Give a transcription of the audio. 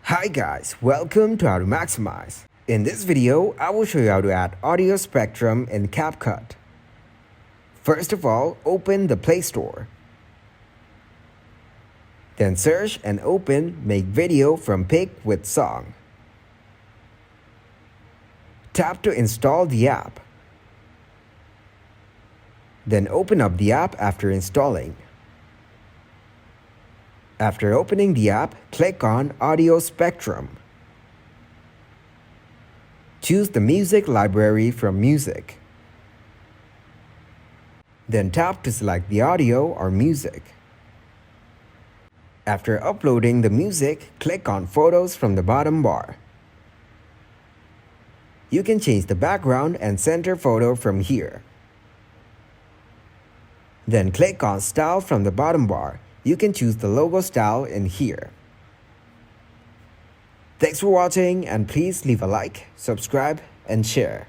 Hi guys, welcome to How to Maximize. In this video, I will show you how to add audio spectrum in Capcut. First of all, open the Play Store. Then search and open Make Video from Pic with Song. Tap to install the app. Then open up the app after installing. After opening the app, click on Audio Spectrum. Choose the music library from Music. Then tap to select the audio or music. After uploading the music, click on Photos from the bottom bar. You can change the background and center photo from here. Then click on Style from the bottom bar. You can choose the logo style in here. Thanks for watching and please leave a like, subscribe and share.